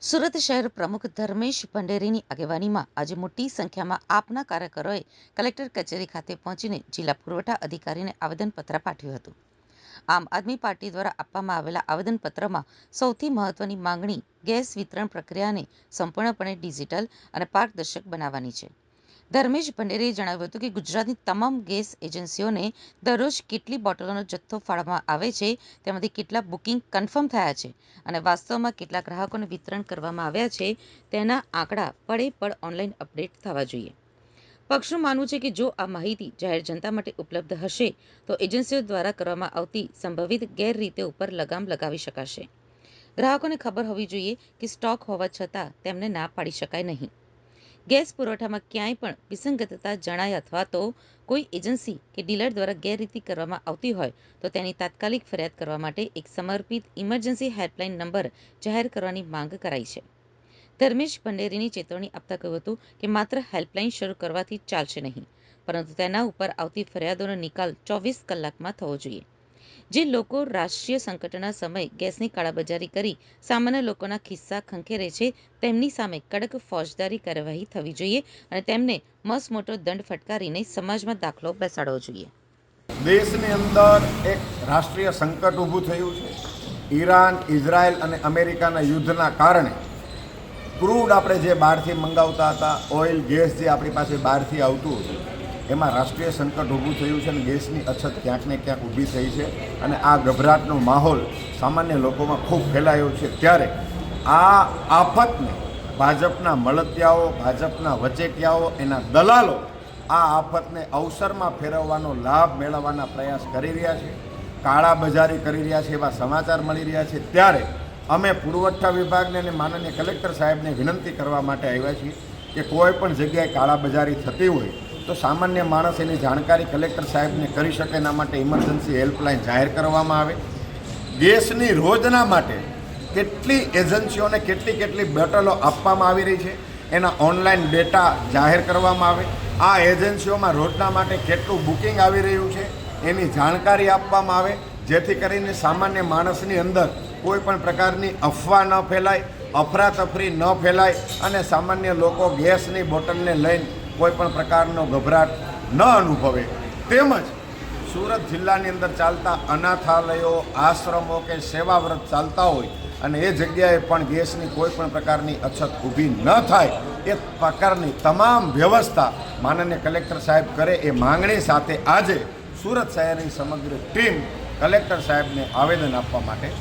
સુરત શહેર પ્રમુખ ધર્મેશ ભંડેરીની આગેવાનીમાં આજે મોટી સંખ્યામાં આપના કાર્યકરોએ કલેક્ટર કચેરી ખાતે પહોંચીને જિલ્લા પુરવઠા અધિકારીને આવેદનપત્ર પાઠવ્યું હતું. આમ આદમી પાર્ટી દ્વારા આપવામાં આવેલા આવેદનપત્રમાં સૌથી મહત્વની માંગણી ગેસ વિતરણ પ્રક્રિયાને સંપૂર્ણપણે ડિજિટલ અને પારદર્શક બનાવવાની છે. ધર્મેશ ભંડેરીએ જણાવ્યું હતું કે ગુજરાતની તમામ ગેસ એજન્સીઓને દરરોજ કેટલી બોટલોનો જથ્થો ફાળવવામાં આવે છે, તેમાંથી કેટલા બુકિંગ કન્ફર્મ થયા છે અને વાસ્તવમાં કેટલા ગ્રાહકોને વિતરણ કરવામાં આવ્યા છે તેના આંકડા પડે પડ ઓનલાઈન અપડેટ થવા જોઈએ. પક્ષનું માનવું છે કે જો આ માહિતી જાહેર જનતા માટે ઉપલબ્ધ હશે તો એજન્સીઓ દ્વારા કરવામાં આવતી સંભવિત ગેરરીતિ ઉપર લગામ લગાવી શકાશે. ગ્રાહકોને ખબર હોવી જોઈએ કે સ્ટોક હોવા છતાં તેમને ના પાડી શકાય નહીં. ગેસ પુરવઠામાં ક્યાંય પણ વિસંગતતા જણાય અથવા તો કોઈ એજન્સી કે ડીલર દ્વારા ગેરરીતિ કરવામાં આવતી હોય તો તેની તાત્કાલિક ફરિયાદ કરવા માટે એક સમર્પિત ઇમરજન્સી હેલ્પલાઇન નંબર જાહેર કરવાની માંગ કરાઈ છે. ધર્મેશ ભંડેરીની ચેતવણી આપતા કહ્યું હતું કે માત્ર હેલ્પલાઇન શરૂ કરવાથી ચાલશે નહીં, પરંતુ તેના ઉપર આવતી ફરિયાદોનો નિકાલ 24 કલાકમાં થવો જોઈએ. જે લોકો રાષ્ટ્રીય સંકટના સમયે ગેસની કાળાબજારી કરી સામાન્ય લોકોના ખિસ્સા ખંખેરે છે તેમની સામે કડક ફોજદારી કાર્યવાહી થવી જોઈએ અને તેમને મસમોટો દંડ ફટકારીને સમાજમાં દાખલો બેસાડવો જોઈએ. દેશની અંદર એક રાષ્ટ્રીય સંકટ ઊભું થયું છે. ઈરાન, ઇઝરાયલ અને અમેરિકાના યુદ્ધના કારણે ક્રૂડ આપણે જે બહારથી મંગાવતા હતા, ઓઇલ, ગેસ જે આપણી પાસે બહારથી આવતું હતું, એમાં રાષ્ટ્રીય સંકટ ઊભું થયું છે અને ગેસની અછત ક્યાંક ને ક્યાંક ઊભી થઈ છે અને આ ગભરાટનો માહોલ સામાન્ય લોકોમાં ખૂબ ફેલાયો છે. ત્યારે આ આફતને ભાજપના મળતિયાઓ, ભાજપના વચેટિયાઓ, એના દલાલો આ આફતને અવસરમાં ફેરવવાનો લાભ મેળવવાના પ્રયાસ કરી રહ્યા છે, કાળાબજારી કરી રહ્યા છે એવા સમાચાર મળી રહ્યા છે. ત્યારે અમે પુરવઠા વિભાગને અને માનનીય કલેક્ટર સાહેબને વિનંતી કરવા માટે આવ્યા છીએ કે કોઈ પણ જગ્યાએ કાળાબજારી થતી હોય તો સામાન્ય માણસ એની જાણકારી કલેક્ટર સાહેબને કરી શકે. એના માટે ઇમરજન્સી હેલ્પલાઇન જાહેર કરવામાં આવે. ગેસની રોજના માટે કેટલી એજન્સીઓને કેટલી બોટલો આપવામાં આવી રહી છે એના ઓનલાઈન ડેટા જાહેર કરવામાં આવે. આ એજન્સીઓમાં રોજના માટે કેટલું બુકિંગ આવી રહ્યું છે એની જાણકારી આપવામાં આવે, જેથી કરીને સામાન્ય માણસની અંદર કોઈ પણ પ્રકારની અફવા ન ફેલાય, અફરાતફરી ન ફેલાય અને સામાન્ય લોકો ગેસની બોટલને લઈને કોઈ પણ પ્રકારનો ગભરાટ ન અનુભવે. તેમજ સુરત જિલ્લાની અંદર ચાલતા અનાથાલયો, આશ્રમો કે સેવાવ્રત ચાલતા હોય અને એ જગ્યાએ પણ ગેસની કોઈ પણ પ્રકારની અછત ઊભી ન થાય એ પ્રકારની તમામ વ્યવસ્થા માનનીય કલેક્ટર સાહેબ કરે એ માંગણી સાથે આજે સુરત શહેરની સમગ્ર ટીમ કલેક્ટર સાહેબને આવેદન આપવા માટે